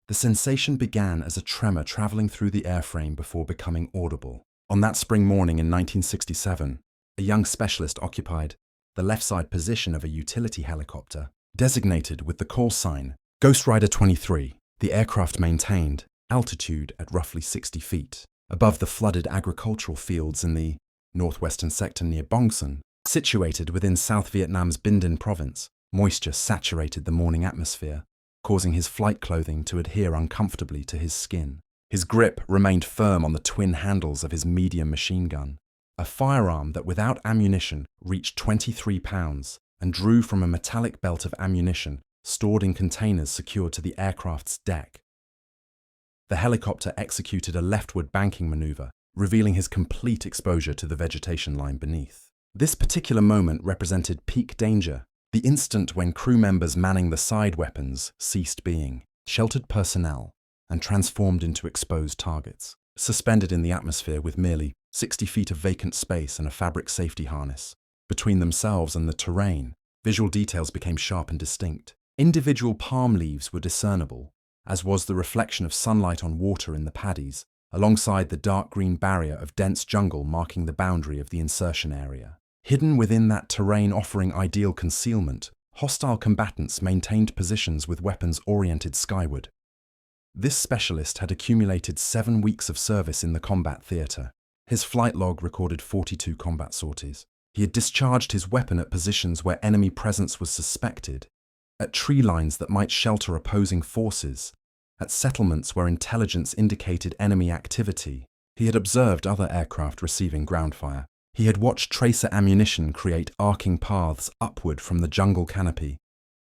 The sensation began as a tremor traveling through the airframe before becoming audible. On that spring morning in 1967, a young specialist occupied the left side position of a utility helicopter, designated with the call sign Ghost Rider 23. The aircraft maintained altitude at roughly 60 feet, above the flooded agricultural fields in the northwestern sector near Bong Son. Situated within South Vietnam's Binh Dinh province, moisture saturated the morning atmosphere, causing his flight clothing to adhere uncomfortably to his skin. His grip remained firm on the twin handles of his medium machine gun, a firearm that without ammunition reached 23 pounds and drew from a metallic belt of ammunition stored in containers secured to the aircraft's deck. The helicopter executed a leftward banking maneuver, revealing his complete exposure to the vegetation line beneath. This particular moment represented peak danger, the instant when crew members manning the side weapons ceased being sheltered personnel and transformed into exposed targets. Suspended in the atmosphere with merely 60 feet of vacant space and a fabric safety harness between themselves and the terrain, visual details became sharp and distinct. Individual palm leaves were discernible, as was the reflection of sunlight on water in the paddies, alongside the dark green barrier of dense jungle marking the boundary of the insertion area. Hidden within that terrain offering ideal concealment, hostile combatants maintained positions with weapons oriented skyward. This specialist had accumulated 7 weeks of service in the combat theatre. His flight log recorded 42 combat sorties. He had discharged his weapon at positions where enemy presence was suspected, at tree lines that might shelter opposing forces, at settlements where intelligence indicated enemy activity. He had observed other aircraft receiving ground fire. He had watched tracer ammunition create arcing paths upward from the jungle canopy,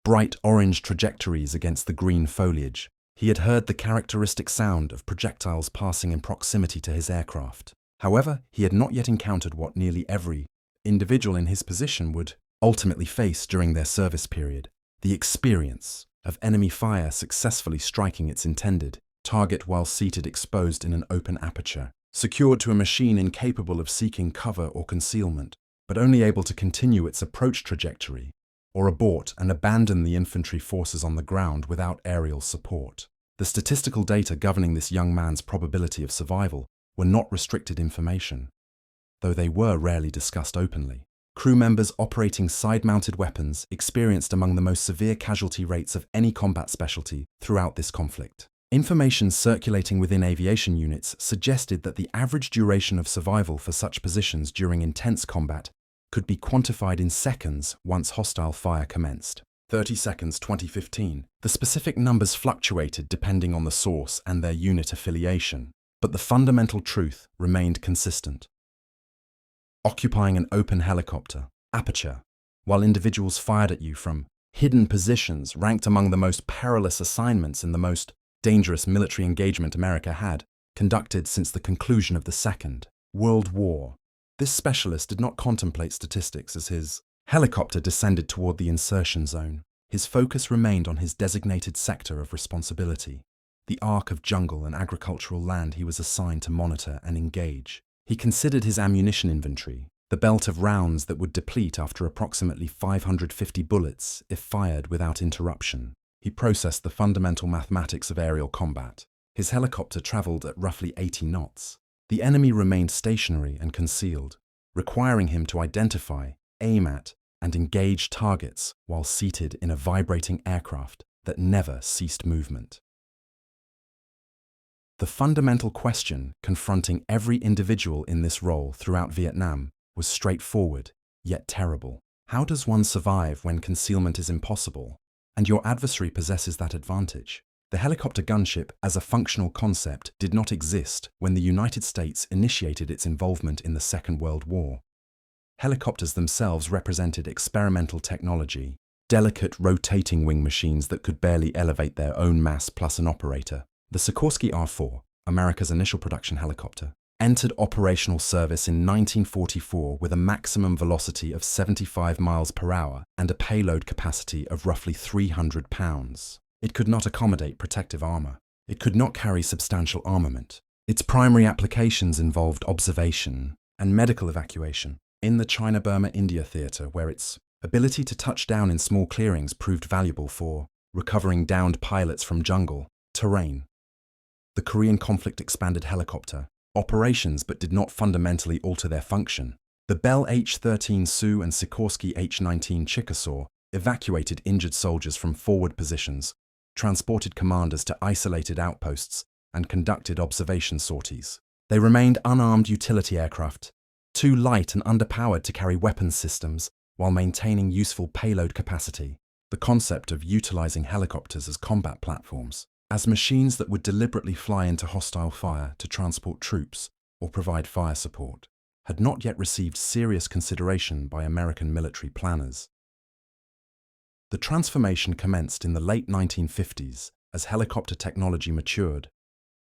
bright orange trajectories against the green foliage. He had heard the characteristic sound of projectiles passing in proximity to his aircraft. However, he had not yet encountered what nearly every individual in his position would ultimately face during their service period: the experience of enemy fire successfully striking its intended target while seated exposed in an open aperture, secured to a machine incapable of seeking cover or concealment, but only able to continue its approach trajectory, or abort and abandon the infantry forces on the ground without aerial support. The statistical data governing this young man's probability of survival were not restricted information, though they were rarely discussed openly. Crew members operating side-mounted weapons experienced among the most severe casualty rates of any combat specialty throughout this conflict. Information circulating within aviation units suggested that the average duration of survival for such positions during intense combat could be quantified in seconds once hostile fire commenced. 30 seconds 2015. The specific numbers fluctuated depending on the source and their unit affiliation, but the fundamental truth remained consistent. Occupying an open helicopter, aperture, while individuals fired at you from hidden positions ranked among the most perilous assignments in the most dangerous military engagement America had conducted since the conclusion of the Second World War. This specialist did not contemplate statistics as his helicopter descended toward the insertion zone. His focus remained on his designated sector of responsibility, the arc of jungle and agricultural land he was assigned to monitor and engage. He considered his ammunition inventory, the belt of rounds that would deplete after approximately 550 bullets if fired without interruption. He processed the fundamental mathematics of aerial combat. His helicopter traveled at roughly 80 knots. The enemy remained stationary and concealed, requiring him to identify, aim at, and engage targets while seated in a vibrating aircraft that never ceased movement. The fundamental question confronting every individual in this role throughout Vietnam was straightforward, yet terrible. How does one survive when concealment is impossible, and your adversary possesses that advantage? The helicopter gunship as a functional concept did not exist when the United States initiated its involvement in the Second World War. Helicopters themselves represented experimental technology, delicate rotating wing machines that could barely elevate their own mass plus an operator. The Sikorsky R-4, America's initial production helicopter, entered operational service in 1944 with a maximum velocity of 75 miles per hour and a payload capacity of roughly 300 pounds. It could not accommodate protective armor. It could not carry substantial armament. Its primary applications involved observation and medical evacuation in the China-Burma-India theater, where its ability to touch down in small clearings proved valuable for recovering downed pilots from jungle Terrain. The Korean conflict expanded helicopter operations but did not fundamentally alter their function. The Bell H-13 Sioux and Sikorsky H-19 Chickasaw evacuated injured soldiers from forward positions, transported commanders to isolated outposts, and conducted observation sorties. They remained unarmed utility aircraft, too light and underpowered to carry weapons systems while maintaining useful payload capacity. The concept of utilizing helicopters as combat platforms, as machines that would deliberately fly into hostile fire to transport troops or provide fire support, had not yet received serious consideration by American military planners. The transformation commenced in the late 1950s as helicopter technology matured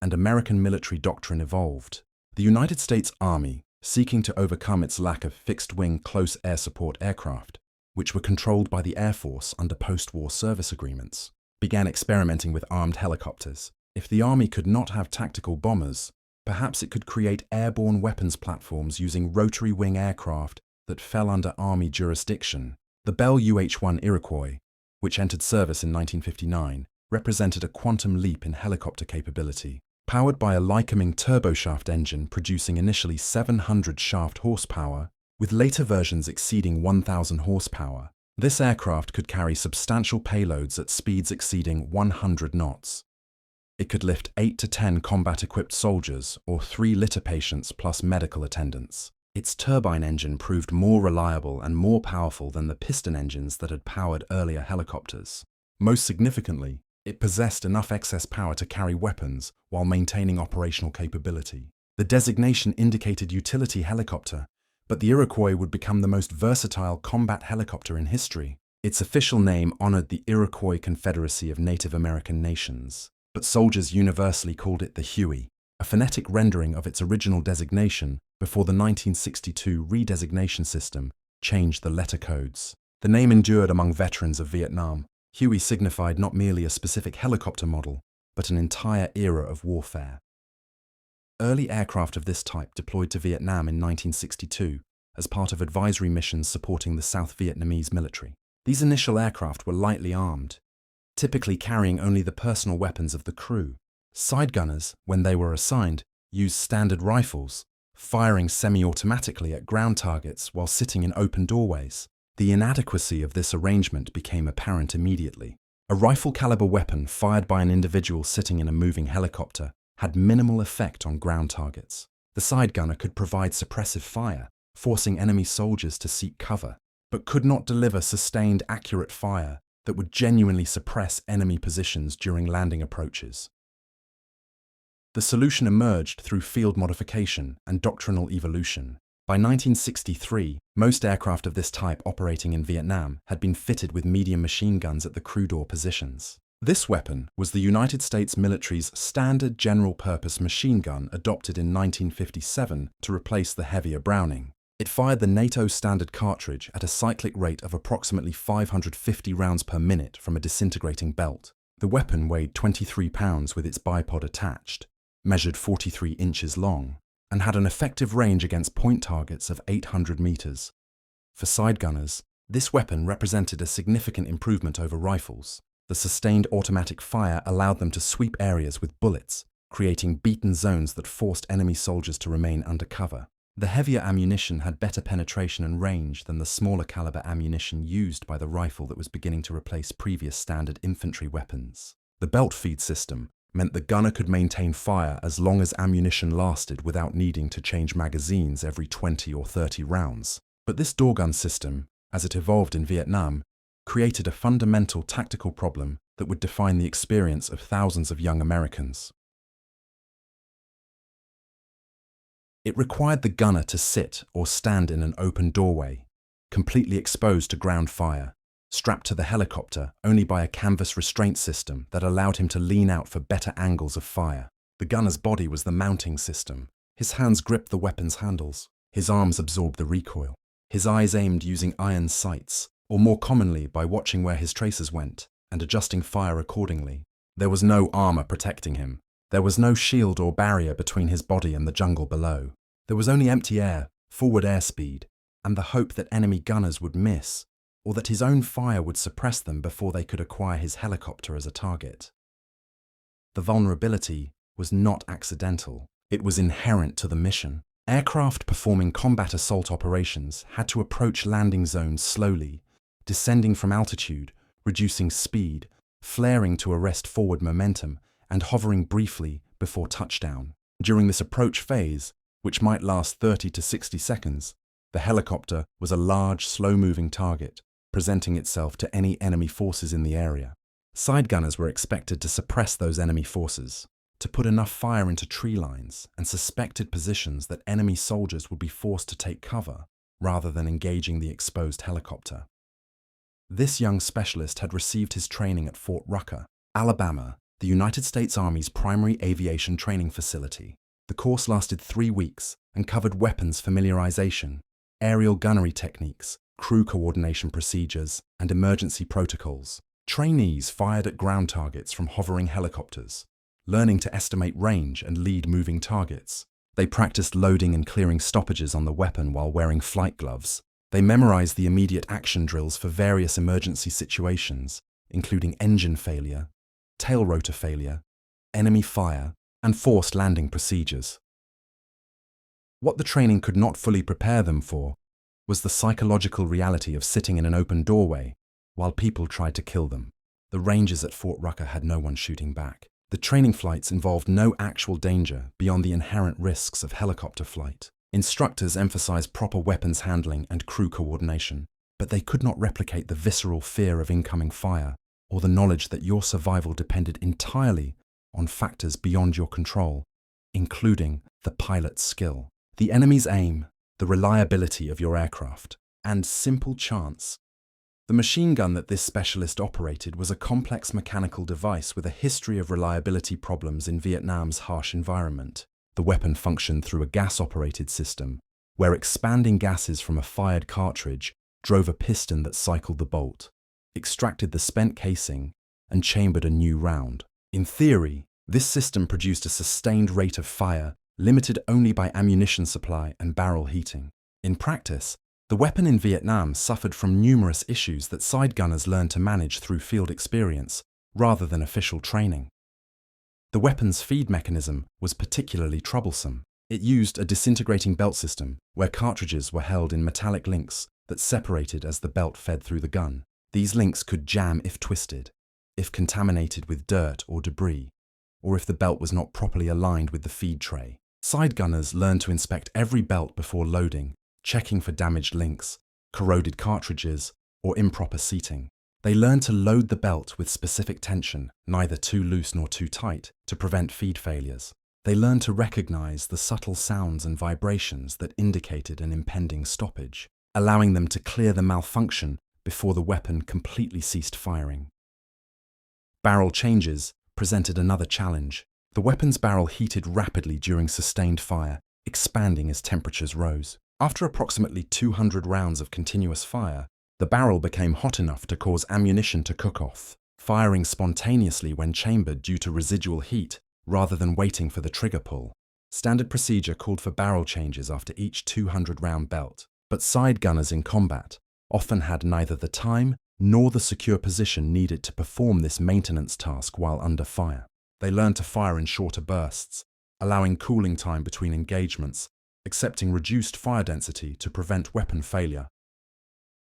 and American military doctrine evolved. The United States Army, seeking to overcome its lack of fixed-wing close air support aircraft, which were controlled by the Air Force under post-war service agreements, began experimenting with armed helicopters. If the Army could not have tactical bombers, perhaps it could create airborne weapons platforms using rotary wing aircraft that fell under Army jurisdiction. The Bell UH-1 Iroquois, which entered service in 1959, represented a quantum leap in helicopter capability. Powered by a Lycoming turboshaft engine producing initially 700 shaft horsepower, with later versions exceeding 1,000 horsepower, this aircraft could carry substantial payloads at speeds exceeding 100 knots. It could lift 8 to 10 combat-equipped soldiers or 3 litter patients plus medical attendants. Its turbine engine proved more reliable and more powerful than the piston engines that had powered earlier helicopters. Most significantly, it possessed enough excess power to carry weapons while maintaining operational capability. The designation indicated utility helicopter, but the Iroquois would become the most versatile combat helicopter in history. Its official name honored the Iroquois Confederacy of Native American Nations, but soldiers universally called it the Huey, a phonetic rendering of its original designation before the 1962 redesignation system changed the letter codes. The name endured among veterans of Vietnam. Huey signified not merely a specific helicopter model, but an entire era of warfare. Early aircraft of this type deployed to Vietnam in 1962 as part of advisory missions supporting the South Vietnamese military. These initial aircraft were lightly armed, typically carrying only the personal weapons of the crew. Side gunners, when they were assigned, used standard rifles, firing semi-automatically at ground targets while sitting in open doorways. The inadequacy of this arrangement became apparent immediately. A rifle-caliber weapon fired by an individual sitting in a moving helicopter had minimal effect on ground targets. The side gunner could provide suppressive fire, forcing enemy soldiers to seek cover, but could not deliver sustained, accurate fire that would genuinely suppress enemy positions during landing approaches. The solution emerged through field modification and doctrinal evolution. By 1963, most aircraft of this type operating in Vietnam had been fitted with medium machine guns at the crew door positions. This weapon was the United States military's standard general-purpose machine gun adopted in 1957 to replace the heavier Browning. It fired the NATO standard cartridge at a cyclic rate of approximately 550 rounds per minute from a disintegrating belt. The weapon weighed 23 pounds with its bipod attached, measured 43 inches long, and had an effective range against point targets of 800 meters. For side gunners, this weapon represented a significant improvement over rifles. The sustained automatic fire allowed them to sweep areas with bullets, creating beaten zones that forced enemy soldiers to remain under cover. The heavier ammunition had better penetration and range than the smaller caliber ammunition used by the rifle that was beginning to replace previous standard infantry weapons. The belt feed system meant the gunner could maintain fire as long as ammunition lasted without needing to change magazines every 20 or 30 rounds. But this doorgun system, as it evolved in Vietnam, created a fundamental tactical problem that would define the experience of thousands of young Americans. It required the gunner to sit or stand in an open doorway, completely exposed to ground fire, strapped to the helicopter only by a canvas restraint system that allowed him to lean out for better angles of fire. The gunner's body was the mounting system. His hands gripped the weapon's handles. His arms absorbed the recoil. His eyes aimed using iron sights, or more commonly by watching where his tracers went and adjusting fire accordingly. There was no armor protecting him. There was no shield or barrier between his body and the jungle below. There was only empty air, forward airspeed, and the hope that enemy gunners would miss, or that his own fire would suppress them before they could acquire his helicopter as a target. The vulnerability was not accidental. It was inherent to the mission. Aircraft performing combat assault operations had to approach landing zones slowly, descending from altitude, reducing speed, flaring to arrest forward momentum, and hovering briefly before touchdown. During this approach phase, which might last 30 to 60 seconds, the helicopter was a large, slow-moving target, presenting itself to any enemy forces in the area. Side gunners were expected to suppress those enemy forces, to put enough fire into tree lines and suspected positions that enemy soldiers would be forced to take cover, rather than engaging the exposed helicopter. This young specialist had received his training at Fort Rucker, Alabama, the United States Army's primary aviation training facility. The course lasted 3 weeks and covered weapons familiarization, aerial gunnery techniques, crew coordination procedures, and emergency protocols. Trainees fired at ground targets from hovering helicopters, learning to estimate range and lead moving targets. They practiced loading and clearing stoppages on the weapon while wearing flight gloves. They memorized the immediate action drills for various emergency situations, including engine failure, tail rotor failure, enemy fire, and forced landing procedures. What the training could not fully prepare them for was the psychological reality of sitting in an open doorway while people tried to kill them. The rangers at Fort Rucker had no one shooting back. The training flights involved no actual danger beyond the inherent risks of helicopter flight. Instructors emphasized proper weapons handling and crew coordination, but they could not replicate the visceral fear of incoming fire or the knowledge that your survival depended entirely on factors beyond your control, including the pilot's skill, the enemy's aim, the reliability of your aircraft, and simple chance. The machine gun that this specialist operated was a complex mechanical device with a history of reliability problems in Vietnam's harsh environment. The weapon functioned through a gas-operated system, where expanding gases from a fired cartridge drove a piston that cycled the bolt, extracted the spent casing, and chambered a new round. In theory, this system produced a sustained rate of fire, limited only by ammunition supply and barrel heating. In practice, the weapon in Vietnam suffered from numerous issues that side gunners learned to manage through field experience, rather than official training. The weapon's feed mechanism was particularly troublesome. It used a disintegrating belt system, where cartridges were held in metallic links that separated as the belt fed through the gun. These links could jam if twisted, if contaminated with dirt or debris, or if the belt was not properly aligned with the feed tray. Side gunners learned to inspect every belt before loading, checking for damaged links, corroded cartridges, or improper seating. They learned to load the belt with specific tension, neither too loose nor too tight, to prevent feed failures. They learned to recognize the subtle sounds and vibrations that indicated an impending stoppage, allowing them to clear the malfunction before the weapon completely ceased firing. Barrel changes presented another challenge. The weapon's barrel heated rapidly during sustained fire, expanding as temperatures rose. After approximately 200 rounds of continuous fire, the barrel became hot enough to cause ammunition to cook off, firing spontaneously when chambered due to residual heat rather than waiting for the trigger pull. Standard procedure called for barrel changes after each 200-round belt, but side gunners in combat often had neither the time nor the secure position needed to perform this maintenance task while under fire. They learned to fire in shorter bursts, allowing cooling time between engagements, accepting reduced fire density to prevent weapon failure.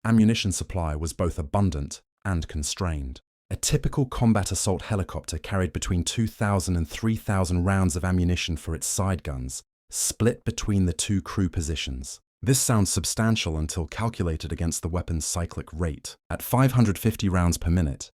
Ammunition supply was both abundant and constrained. A typical combat assault helicopter carried between 2,000 and 3,000 rounds of ammunition for its side guns, split between the two crew positions. This sounds substantial until calculated against the weapon's cyclic rate. At 550 rounds per minute,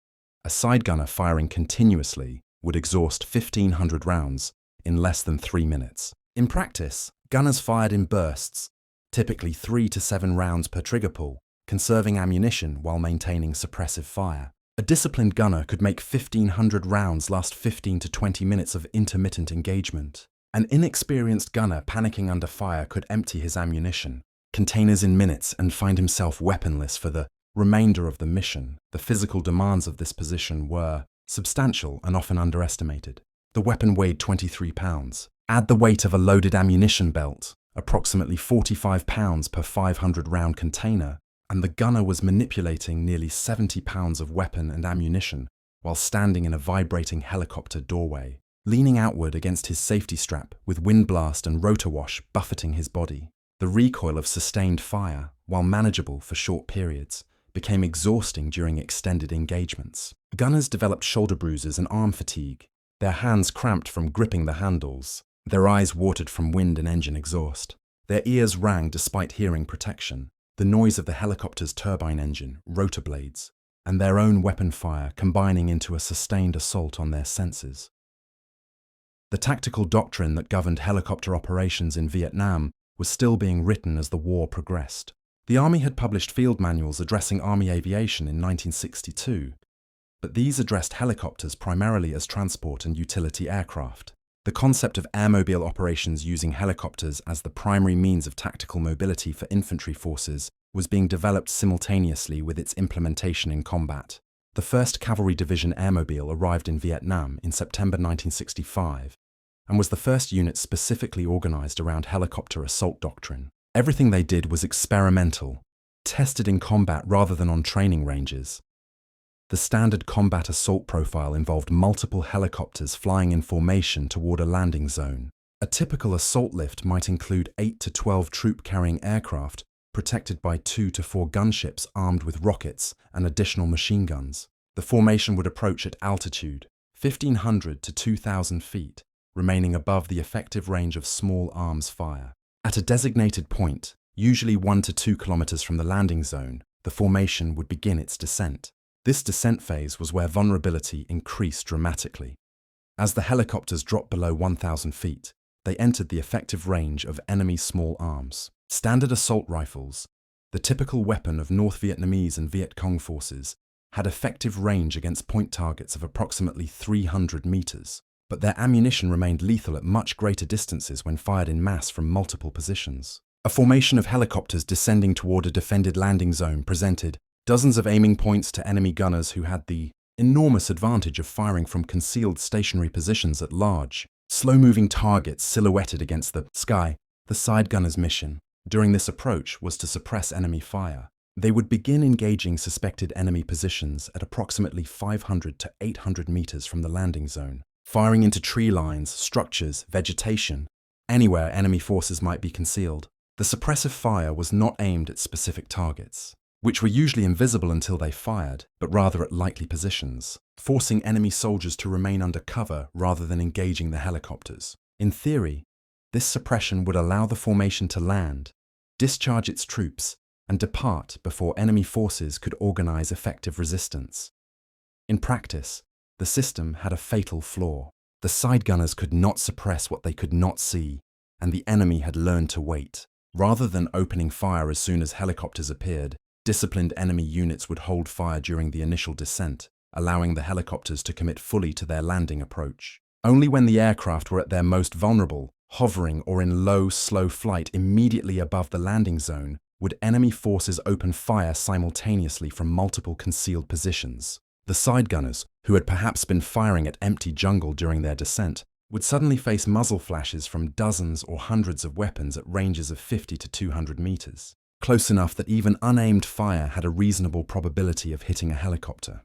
a side gunner firing continuously would exhaust 1,500 rounds in less than 3 minutes. In practice, gunners fired in bursts, typically 3 to 7 rounds per trigger pull, conserving ammunition while maintaining suppressive fire. A disciplined gunner could make 1,500 rounds last 15 to 20 minutes of intermittent engagement. An inexperienced gunner panicking under fire could empty his ammunition, containers in minutes, and find himself weaponless for the remainder of the mission. The physical demands of this position were substantial and often underestimated. The weapon weighed 23 pounds. Add the weight of a loaded ammunition belt, approximately 45 pounds per 500-round container, and the gunner was manipulating nearly 70 pounds of weapon and ammunition while standing in a vibrating helicopter doorway, leaning outward against his safety strap with wind blast and rotor wash buffeting his body. The recoil of sustained fire, while manageable for short periods, became exhausting during extended engagements. Gunners developed shoulder bruises and arm fatigue, their hands cramped from gripping the handles, their eyes watered from wind and engine exhaust. Their ears rang despite hearing protection, the noise of the helicopter's turbine engine, rotor blades, and their own weapon fire combining into a sustained assault on their senses. The tactical doctrine that governed helicopter operations in Vietnam was still being written as the war progressed. The Army had published field manuals addressing Army aviation in 1962, but these addressed helicopters primarily as transport and utility aircraft. The concept of airmobile operations using helicopters as the primary means of tactical mobility for infantry forces was being developed simultaneously with its implementation in combat. The 1st Cavalry Division Airmobile arrived in Vietnam in September 1965 and was the first unit specifically organized around helicopter assault doctrine. Everything they did was experimental, tested in combat rather than on training ranges. The standard combat assault profile involved multiple helicopters flying in formation toward a landing zone. A typical assault lift might include 8 to 12 troop-carrying aircraft protected by 2 to 4 gunships armed with rockets and additional machine guns. The formation would approach at altitude, 1,500 to 2,000 feet, remaining above the effective range of small arms fire. At a designated point, usually 1 to 2 kilometers from the landing zone, the formation would begin its descent. This descent phase was where vulnerability increased dramatically. As the helicopters dropped below 1,000 feet, they entered the effective range of enemy small arms. Standard assault rifles, the typical weapon of North Vietnamese and Viet Cong forces, had effective range against point targets of approximately 300 meters, but their ammunition remained lethal at much greater distances when fired in mass from multiple positions. A formation of helicopters descending toward a defended landing zone presented dozens of aiming points to enemy gunners who had the enormous advantage of firing from concealed stationary positions at large, slow-moving targets silhouetted against the sky. The side gunners' mission during this approach was to suppress enemy fire. They would begin engaging suspected enemy positions at approximately 500 to 800 meters from the landing zone, firing into tree lines, structures, vegetation, anywhere enemy forces might be concealed. The suppressive fire was not aimed at specific targets, which were usually invisible until they fired, but rather at likely positions, forcing enemy soldiers to remain under cover rather than engaging the helicopters. In theory, this suppression would allow the formation to land, discharge its troops, and depart before enemy forces could organize effective resistance. In practice, the system had a fatal flaw. The side gunners could not suppress what they could not see, and the enemy had learned to wait. Rather than opening fire as soon as helicopters appeared, disciplined enemy units would hold fire during the initial descent, allowing the helicopters to commit fully to their landing approach. Only when the aircraft were at their most vulnerable, hovering or in low, slow flight immediately above the landing zone, would enemy forces open fire simultaneously from multiple concealed positions. The side gunners, who had perhaps been firing at empty jungle during their descent, would suddenly face muzzle flashes from dozens or hundreds of weapons at ranges of 50 to 200 meters, close enough that even unaimed fire had a reasonable probability of hitting a helicopter.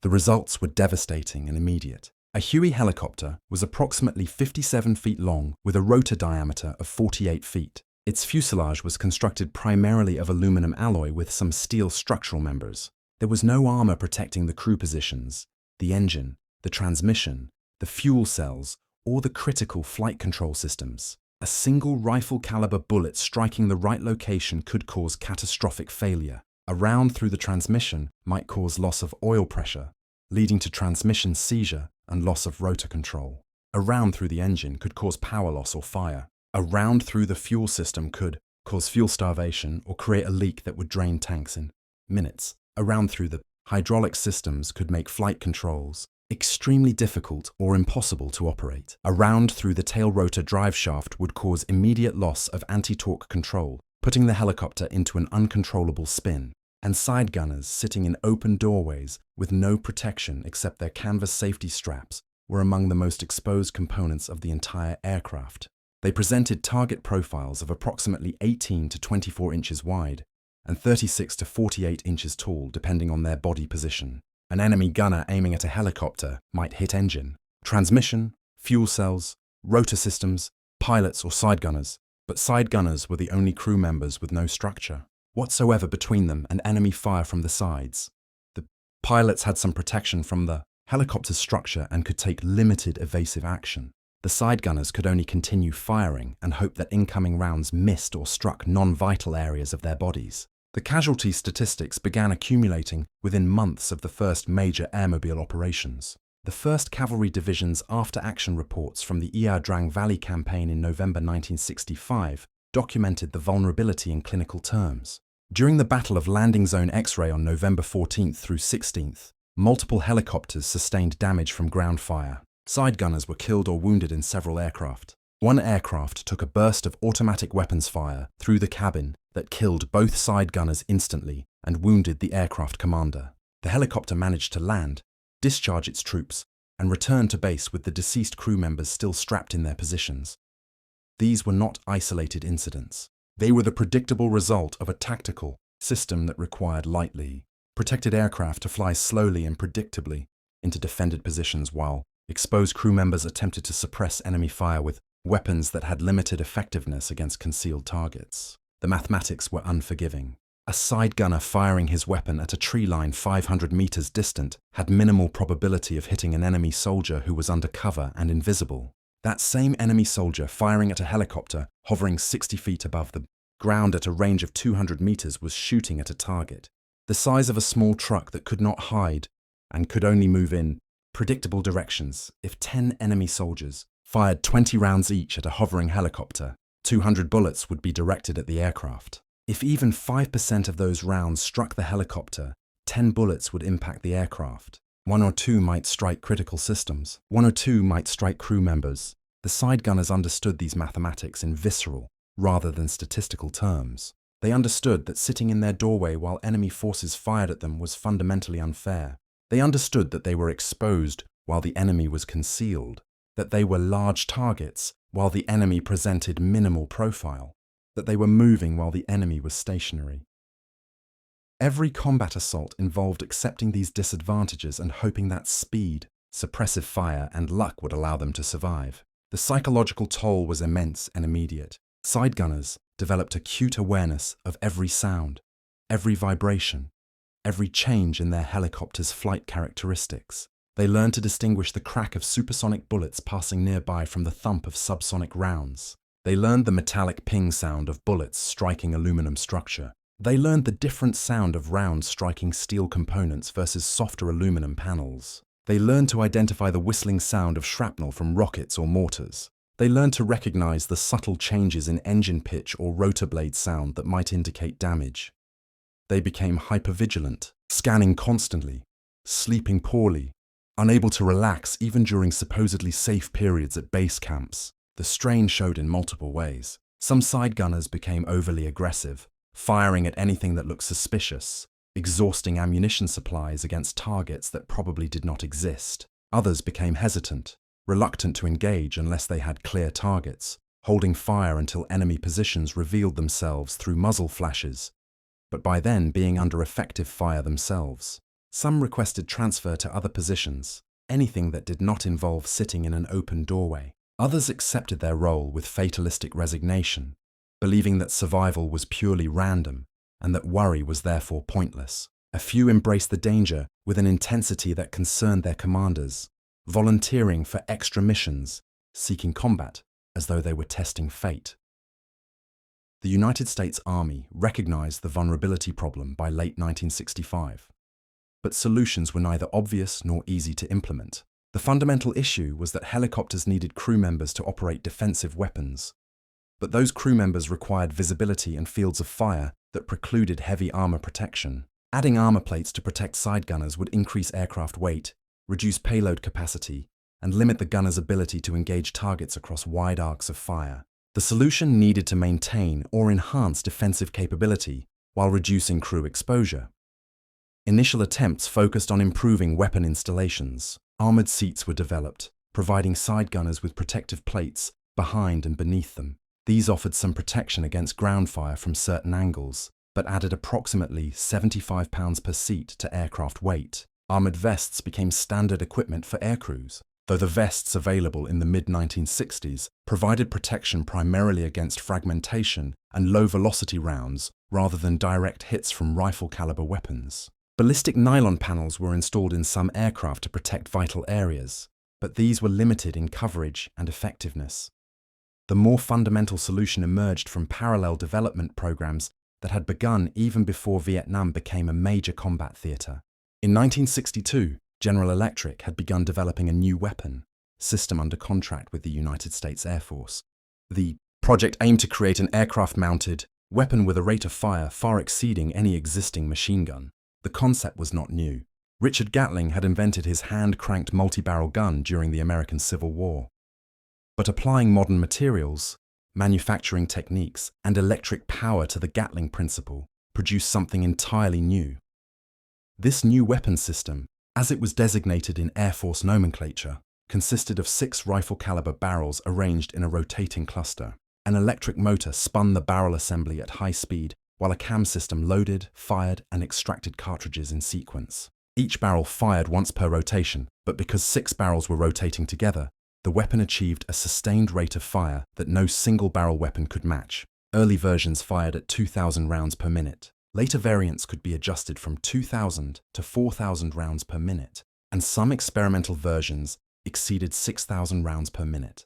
The results were devastating and immediate. A Huey helicopter was approximately 57 feet long with a rotor diameter of 48 feet. Its fuselage was constructed primarily of aluminum alloy with some steel structural members. There was no armor protecting the crew positions, the engine, the transmission, the fuel cells, or the critical flight control systems. A single rifle-caliber bullet striking the right location could cause catastrophic failure. A round through the transmission might cause loss of oil pressure, leading to transmission seizure and loss of rotor control. A round through the engine could cause power loss or fire. A round through the fuel system could cause fuel starvation or create a leak that would drain tanks in minutes. A round through the hydraulic systems could make flight controls extremely difficult or impossible to operate. A round through the tail rotor drive shaft would cause immediate loss of anti-torque control, putting the helicopter into an uncontrollable spin. And side gunners sitting in open doorways with no protection except their canvas safety straps were among the most exposed components of the entire aircraft. They presented target profiles of approximately 18 to 24 inches wide and 36 to 48 inches tall depending on their body position. An enemy gunner aiming at a helicopter might hit engine, transmission, fuel cells, rotor systems, pilots or side gunners, but side gunners were the only crew members with no structure whatsoever between them and enemy fire from the sides. The pilots had some protection from the helicopter's structure and could take limited evasive action. The side gunners could only continue firing and hope that incoming rounds missed or struck non-vital areas of their bodies. The casualty statistics began accumulating within months of the first major airmobile operations. The 1st Cavalry Division's after-action reports from the Ia Drang Valley campaign in November 1965 documented the vulnerability in clinical terms. During the Battle of Landing Zone X-ray on November 14th through 16th, multiple helicopters sustained damage from ground fire. Side gunners were killed or wounded in several aircraft. One aircraft took a burst of automatic weapons fire through the cabin that killed both side gunners instantly and wounded the aircraft commander. The helicopter managed to land, discharge its troops, and return to base with the deceased crew members still strapped in their positions. These were not isolated incidents. They were the predictable result of a tactical system that required lightly protected aircraft to fly slowly and predictably into defended positions while exposed crew members attempted to suppress enemy fire with weapons that had limited effectiveness against concealed targets. The mathematics were unforgiving. A side gunner firing his weapon at a tree line 500 meters distant had minimal probability of hitting an enemy soldier who was under cover and invisible. That same enemy soldier firing at a helicopter hovering 60 feet above the ground at a range of 200 meters was shooting at a target the size of a small truck that could not hide and could only move in predictable directions. If 10 enemy soldiers fired 20 rounds each at a hovering helicopter, 200 bullets would be directed at the aircraft. If even 5% of those rounds struck the helicopter, 10 bullets would impact the aircraft. 1 or 2 might strike critical systems. 1 or 2 might strike crew members. The side gunners understood these mathematics in visceral, rather than statistical terms. They understood that sitting in their doorway while enemy forces fired at them was fundamentally unfair. They understood that they were exposed while the enemy was concealed, that they were large targets while the enemy presented minimal profile, that they were moving while the enemy was stationary. Every combat assault involved accepting these disadvantages and hoping that speed, suppressive fire, and luck would allow them to survive. The psychological toll was immense and immediate. Side gunners developed acute awareness of every sound, every vibration, every change in their helicopter's flight characteristics. They learned to distinguish the crack of supersonic bullets passing nearby from the thump of subsonic rounds. They learned the metallic ping sound of bullets striking aluminum structure. They learned the different sound of rounds striking steel components versus softer aluminum panels. They learned to identify the whistling sound of shrapnel from rockets or mortars. They learned to recognize the subtle changes in engine pitch or rotor blade sound that might indicate damage. They became hypervigilant, scanning constantly, sleeping poorly, unable to relax even during supposedly safe periods at base camps. The strain showed in multiple ways. Some side gunners became overly aggressive, firing at anything that looked suspicious, exhausting ammunition supplies against targets that probably did not exist. Others became hesitant, reluctant to engage unless they had clear targets, holding fire until enemy positions revealed themselves through muzzle flashes, but by then being under effective fire themselves. Some requested transfer to other positions, anything that did not involve sitting in an open doorway. Others accepted their role with fatalistic resignation, believing that survival was purely random and that worry was therefore pointless. A few embraced the danger with an intensity that concerned their commanders, volunteering for extra missions, seeking combat as though they were testing fate. The United States Army recognized the vulnerability problem by late 1965, but solutions were neither obvious nor easy to implement. The fundamental issue was that helicopters needed crew members to operate defensive weapons, but those crew members required visibility and fields of fire that precluded heavy armor protection. Adding armor plates to protect side gunners would increase aircraft weight, reduce payload capacity, and limit the gunner's ability to engage targets across wide arcs of fire. The solution needed to maintain or enhance defensive capability while reducing crew exposure. Initial attempts focused on improving weapon installations. Armored seats were developed, providing side gunners with protective plates behind and beneath them. These offered some protection against ground fire from certain angles, but added approximately 75 pounds per seat to aircraft weight. Armored vests became standard equipment for aircrews, though the vests available in the mid-1960s provided protection primarily against fragmentation and low-velocity rounds rather than direct hits from rifle-caliber weapons. Ballistic nylon panels were installed in some aircraft to protect vital areas, but these were limited in coverage and effectiveness. The more fundamental solution emerged from parallel development programs that had begun even before Vietnam became a major combat theater. In 1962, General Electric had begun developing a new weapon system under contract with the United States Air Force. The project aimed to create an aircraft-mounted weapon with a rate of fire far exceeding any existing machine gun. The concept was not new. Richard Gatling had invented his hand-cranked multi-barrel gun during the American Civil War. But applying modern materials, manufacturing techniques, and electric power to the Gatling principle produced something entirely new. This new weapon system, as it was designated in Air Force nomenclature, consisted of 6 rifle-caliber barrels arranged in a rotating cluster. An electric motor spun the barrel assembly at high speed, while a cam system loaded, fired, and extracted cartridges in sequence. Each barrel fired once per rotation, but because 6 barrels were rotating together, the weapon achieved a sustained rate of fire that no single-barrel weapon could match. Early versions fired at 2,000 rounds per minute. Later variants could be adjusted from 2,000 to 4,000 rounds per minute, and some experimental versions exceeded 6,000 rounds per minute.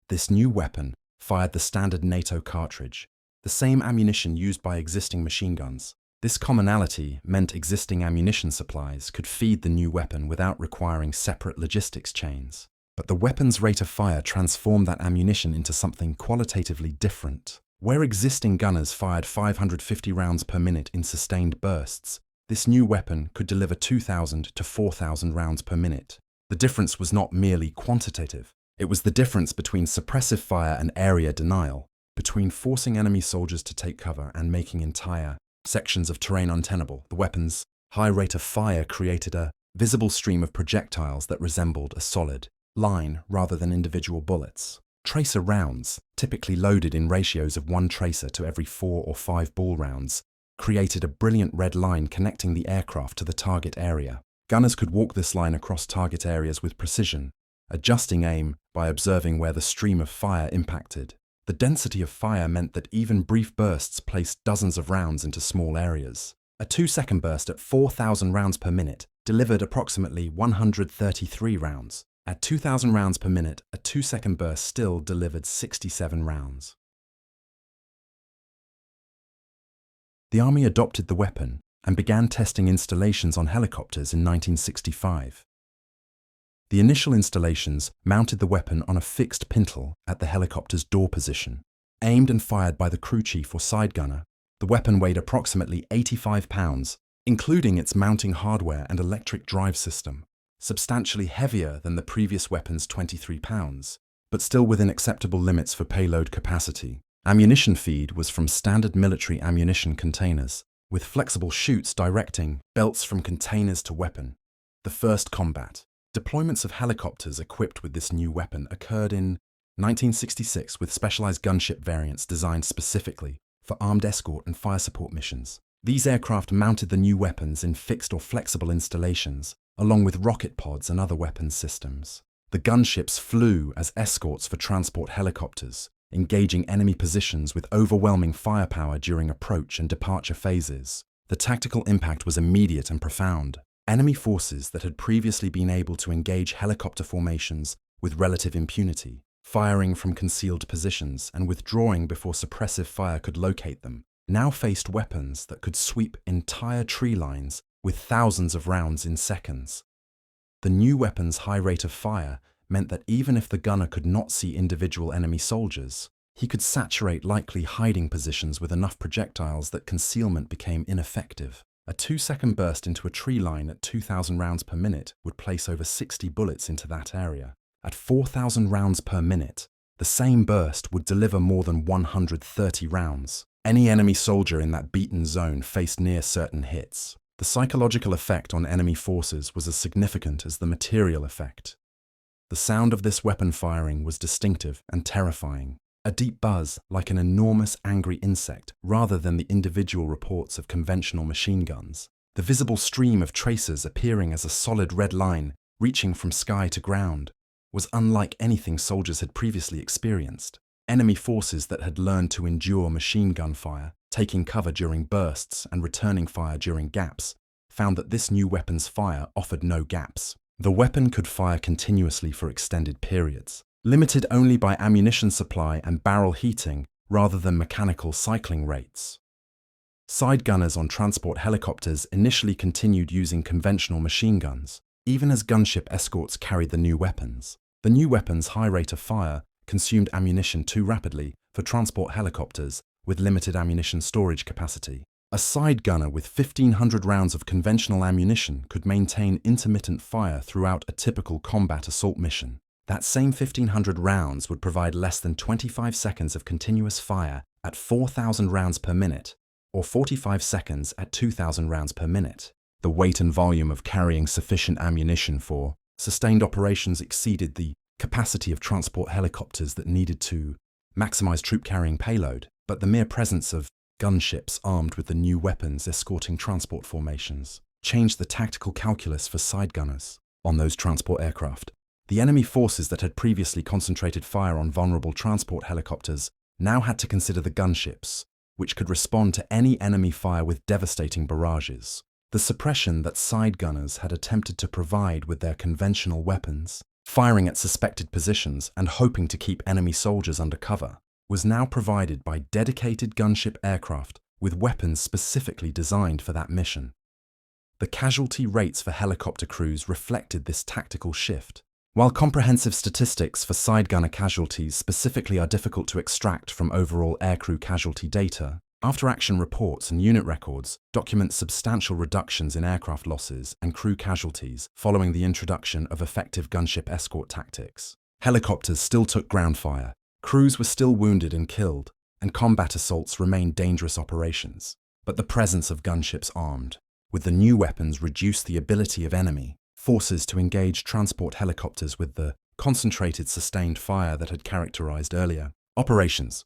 This new weapon fired the standard NATO cartridge, the same ammunition used by existing machine guns. This commonality meant existing ammunition supplies could feed the new weapon without requiring separate logistics chains. But the weapon's rate of fire transformed that ammunition into something qualitatively different. Where existing gunners fired 550 rounds per minute in sustained bursts, this new weapon could deliver 2,000 to 4,000 rounds per minute. The difference was not merely quantitative. It was the difference between suppressive fire and area denial, between forcing enemy soldiers to take cover and making entire sections of terrain untenable. The weapon's high rate of fire created a visible stream of projectiles that resembled a solid line rather than individual bullets. Tracer rounds, typically loaded in ratios of 1 tracer to every 4 or 5 ball rounds, created a brilliant red line connecting the aircraft to the target area. Gunners could walk this line across target areas with precision, adjusting aim by observing where the stream of fire impacted. The density of fire meant that even brief bursts placed dozens of rounds into small areas. A 2-second burst at 4,000 rounds per minute delivered approximately 133 rounds. At 2,000 rounds per minute, a 2-second burst still delivered 67 rounds. The Army adopted the weapon and began testing installations on helicopters in 1965. The initial installations mounted the weapon on a fixed pintle at the helicopter's door position. Aimed and fired by the crew chief or side gunner, the weapon weighed approximately 85 pounds, including its mounting hardware and electric drive system, substantially heavier than the previous weapon's 23 pounds, but still within acceptable limits for payload capacity. Ammunition feed was from standard military ammunition containers, with flexible chutes directing belts from containers to weapon. The first combat. Deployments of helicopters equipped with this new weapon occurred in 1966 with specialized gunship variants designed specifically for armed escort and fire support missions. These aircraft mounted the new weapons in fixed or flexible installations, along with rocket pods and other weapons systems. The gunships flew as escorts for transport helicopters, engaging enemy positions with overwhelming firepower during approach and departure phases. The tactical impact was immediate and profound. Enemy forces that had previously been able to engage helicopter formations with relative impunity, firing from concealed positions and withdrawing before suppressive fire could locate them, now faced weapons that could sweep entire tree lines with thousands of rounds in seconds. The new weapon's high rate of fire meant that even if the gunner could not see individual enemy soldiers, he could saturate likely hiding positions with enough projectiles that concealment became ineffective. A 2-second burst into a tree line at 2,000 rounds per minute would place over 60 bullets into that area. At 4,000 rounds per minute, the same burst would deliver more than 130 rounds. Any enemy soldier in that beaten zone faced near certain hits. The psychological effect on enemy forces was as significant as the material effect. The sound of this weapon firing was distinctive and terrifying. a deep buzz like an enormous angry insect rather than the individual reports of conventional machine guns. The visible stream of tracers appearing as a solid red line reaching from sky to ground was unlike anything soldiers had previously experienced. Enemy forces that had learned to endure machine gun fire, taking cover during bursts and returning fire during gaps, found that this new weapon's fire offered no gaps. The weapon could fire continuously for extended periods, limited only by ammunition supply and barrel heating rather than mechanical cycling rates. Side gunners on transport helicopters initially continued using conventional machine guns, even as gunship escorts carried the new weapons. The new weapon's high rate of fire consumed ammunition too rapidly for transport helicopters with limited ammunition storage capacity. A side gunner with 1,500 rounds of conventional ammunition could maintain intermittent fire throughout a typical combat assault mission. That same 1,500 rounds would provide less than 25 seconds of continuous fire at 4,000 rounds per minute, or 45 seconds at 2,000 rounds per minute. The weight and volume of carrying sufficient ammunition for sustained operations exceeded the capacity of transport helicopters that needed to maximize troop-carrying payload, but the mere presence of gunships armed with the new weapons escorting transport formations changed the tactical calculus for side gunners on those transport aircraft. The enemy forces that had previously concentrated fire on vulnerable transport helicopters now had to consider the gunships, which could respond to any enemy fire with devastating barrages. The suppression that side gunners had attempted to provide with their conventional weapons, firing at suspected positions and hoping to keep enemy soldiers under cover, was now provided by dedicated gunship aircraft with weapons specifically designed for that mission. The casualty rates for helicopter crews reflected this tactical shift. While comprehensive statistics for side gunner casualties specifically are difficult to extract from overall aircrew casualty data, after-action reports and unit records document substantial reductions in aircraft losses and crew casualties following the introduction of effective gunship escort tactics. Helicopters still took ground fire, crews were still wounded and killed, and combat assaults remained dangerous operations. But the presence of gunships armed with the new weapons reduced the ability of enemy forces to engage transport helicopters with the concentrated sustained fire that had characterized earlier operations.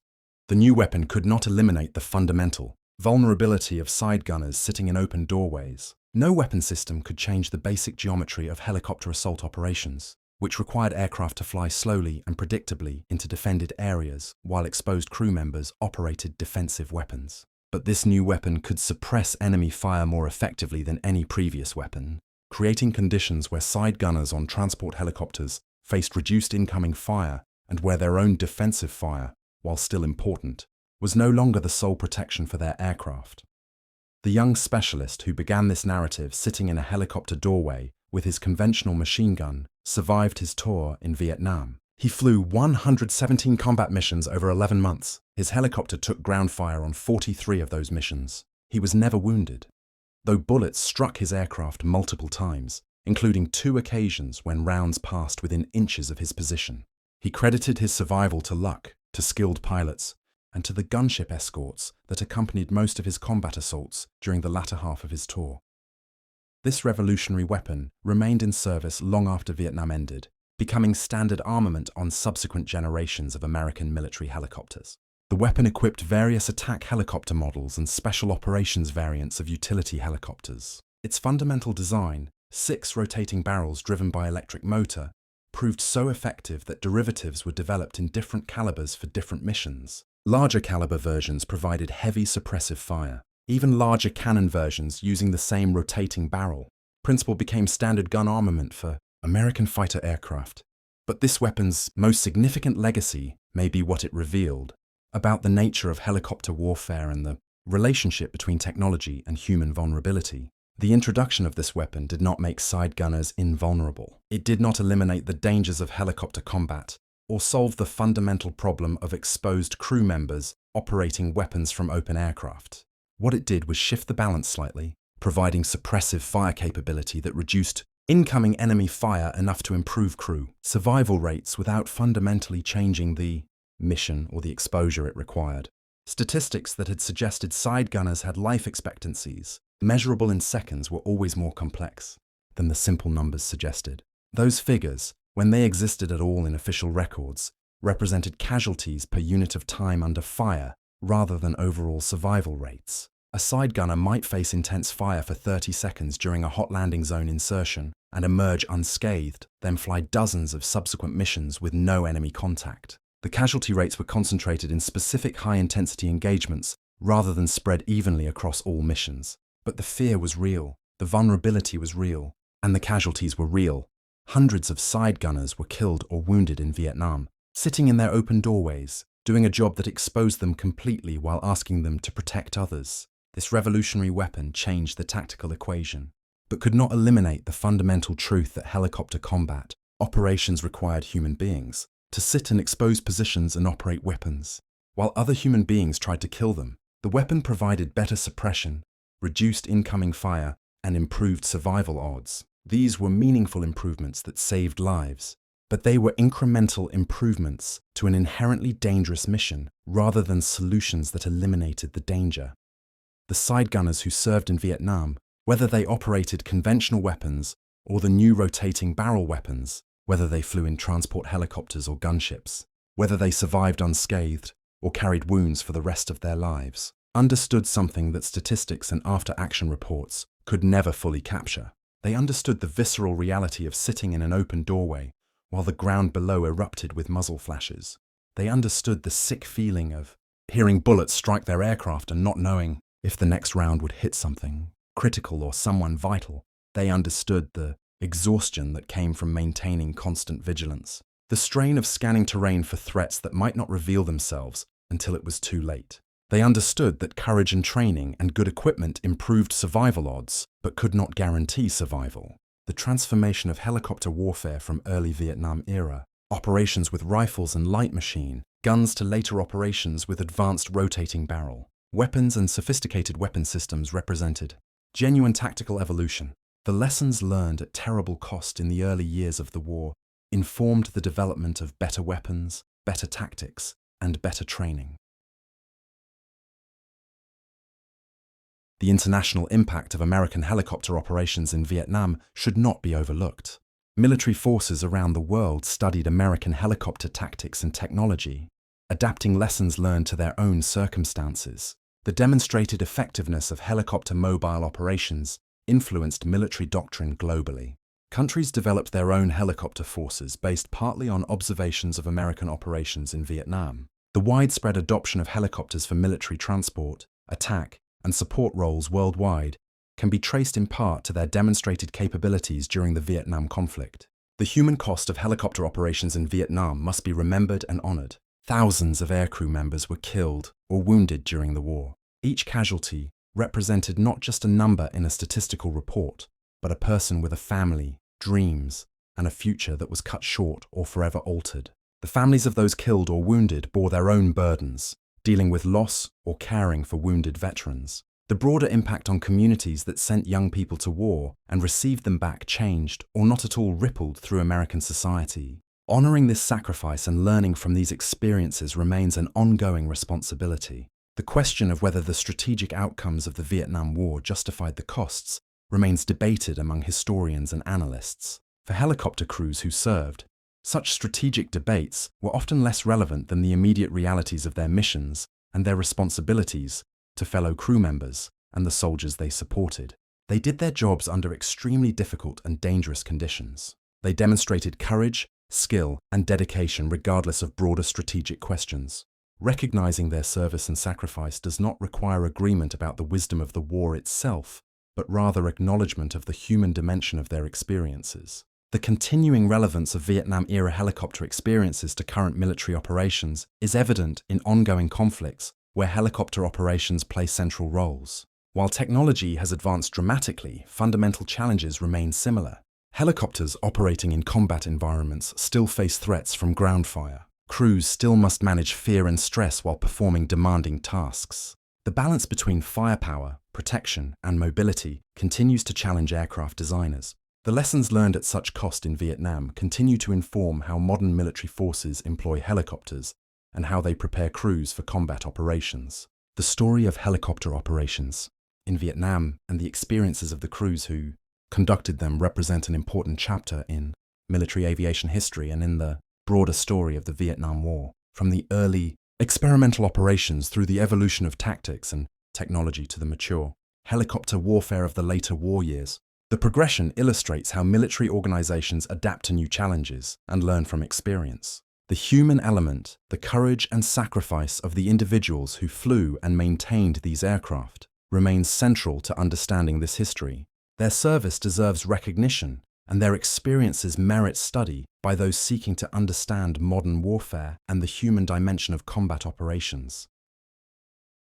The new weapon could not eliminate the fundamental vulnerability of side gunners sitting in open doorways. No weapon system could change the basic geometry of helicopter assault operations, which required aircraft to fly slowly and predictably into defended areas while exposed crew members operated defensive weapons. But this new weapon could suppress enemy fire more effectively than any previous weapon, creating conditions where side gunners on transport helicopters faced reduced incoming fire and where their own defensive fire, while still important, was no longer the sole protection for their aircraft. The young specialist who began this narrative sitting in a helicopter doorway with his conventional machine gun survived his tour in Vietnam. He flew 117 combat missions over 11 months. His helicopter took ground fire on 43 of those missions. He was never wounded, though bullets struck his aircraft multiple times, including 2 occasions when rounds passed within inches of his position. He credited his survival to luck, to skilled pilots, and to the gunship escorts that accompanied most of his combat assaults during the latter half of his tour. This revolutionary weapon remained in service long after Vietnam ended, becoming standard armament on subsequent generations of American military helicopters. The weapon equipped various attack helicopter models and special operations variants of utility helicopters. Its fundamental design, 6 rotating barrels driven by electric motor, proved so effective that derivatives were developed in different calibers for different missions. Larger caliber versions provided heavy suppressive fire. Even larger cannon versions using the same rotating barrel principle became standard gun armament for American fighter aircraft. But this weapon's most significant legacy may be what it revealed about the nature of helicopter warfare and the relationship between technology and human vulnerability. The introduction of this weapon did not make side gunners invulnerable. It did not eliminate the dangers of helicopter combat or solve the fundamental problem of exposed crew members operating weapons from open aircraft. What it did was shift the balance slightly, providing suppressive fire capability that reduced incoming enemy fire enough to improve crew survival rates without fundamentally changing the mission or the exposure it required. Statistics that had suggested side gunners had life expectancies measurable in seconds were always more complex than the simple numbers suggested. Those figures, when they existed at all in official records, represented casualties per unit of time under fire rather than overall survival rates. A side gunner might face intense fire for 30 seconds during a hot landing zone insertion and emerge unscathed, then fly dozens of subsequent missions with no enemy contact. The casualty rates were concentrated in specific high-intensity engagements rather than spread evenly across all missions. But the fear was real, the vulnerability was real, and the casualties were real. Hundreds of side gunners were killed or wounded in Vietnam, sitting in their open doorways, doing a job that exposed them completely while asking them to protect others. This revolutionary weapon changed the tactical equation, but could not eliminate the fundamental truth that helicopter combat operations required human beings to sit in exposed positions and operate weapons. While other human beings tried to kill them, the weapon provided better suppression, reduced incoming fire, and improved survival odds. These were meaningful improvements that saved lives, but they were incremental improvements to an inherently dangerous mission rather than solutions that eliminated the danger. The side gunners who served in Vietnam, whether they operated conventional weapons or the new rotating barrel weapons, whether they flew in transport helicopters or gunships, whether they survived unscathed or carried wounds for the rest of their lives, understood something that statistics and after-action reports could never fully capture. They understood the visceral reality of sitting in an open doorway while the ground below erupted with muzzle flashes. They understood the sick feeling of hearing bullets strike their aircraft and not knowing if the next round would hit something critical or someone vital. They understood the exhaustion that came from maintaining constant vigilance, the strain of scanning terrain for threats that might not reveal themselves until it was too late. They understood that courage and training and good equipment improved survival odds, but could not guarantee survival. The transformation of helicopter warfare from early Vietnam era, operations with rifles and light machine, guns to later operations with advanced rotating barrel, weapons and sophisticated weapon systems represented genuine tactical evolution. The lessons learned at terrible cost in the early years of the war informed the development of better weapons, better tactics, and better training. The international impact of American helicopter operations in Vietnam should not be overlooked. Military forces around the world studied American helicopter tactics and technology, adapting lessons learned to their own circumstances. The demonstrated effectiveness of helicopter mobile operations influenced military doctrine globally. Countries developed their own helicopter forces based partly on observations of American operations in Vietnam. The widespread adoption of helicopters for military transport, attack, and support roles worldwide can be traced in part to their demonstrated capabilities during the Vietnam conflict. The human cost of helicopter operations in Vietnam must be remembered and honored. Thousands of aircrew members were killed or wounded during the war. Each casualty represented not just a number in a statistical report, but a person with a family, dreams, and a future that was cut short or forever altered. The families of those killed or wounded bore their own burdens, dealing with loss or caring for wounded veterans. The broader impact on communities that sent young people to war and received them back changed or not at all rippled through American society. Honoring this sacrifice and learning from these experiences remains an ongoing responsibility. The question of whether the strategic outcomes of the Vietnam War justified the costs remains debated among historians and analysts. For helicopter crews who served, such strategic debates were often less relevant than the immediate realities of their missions and their responsibilities to fellow crew members and the soldiers they supported. They did their jobs under extremely difficult and dangerous conditions. They demonstrated courage, skill, and dedication regardless of broader strategic questions. Recognizing their service and sacrifice does not require agreement about the wisdom of the war itself, but rather acknowledgement of the human dimension of their experiences. The continuing relevance of Vietnam-era helicopter experiences to current military operations is evident in ongoing conflicts where helicopter operations play central roles. While technology has advanced dramatically, fundamental challenges remain similar. Helicopters operating in combat environments still face threats from ground fire. Crews still must manage fear and stress while performing demanding tasks. The balance between firepower, protection, and mobility continues to challenge aircraft designers. The lessons learned at such cost in Vietnam continue to inform how modern military forces employ helicopters and how they prepare crews for combat operations. The story of helicopter operations in Vietnam and the experiences of the crews who conducted them represent an important chapter in military aviation history and in the broader story of the Vietnam War, from the early experimental operations through the evolution of tactics and technology to the mature helicopter warfare of the later war years. The progression illustrates how military organizations adapt to new challenges and learn from experience. The human element, the courage and sacrifice of the individuals who flew and maintained these aircraft, remains central to understanding this history. Their service deserves recognition, and their experiences merit study by those seeking to understand modern warfare and the human dimension of combat operations.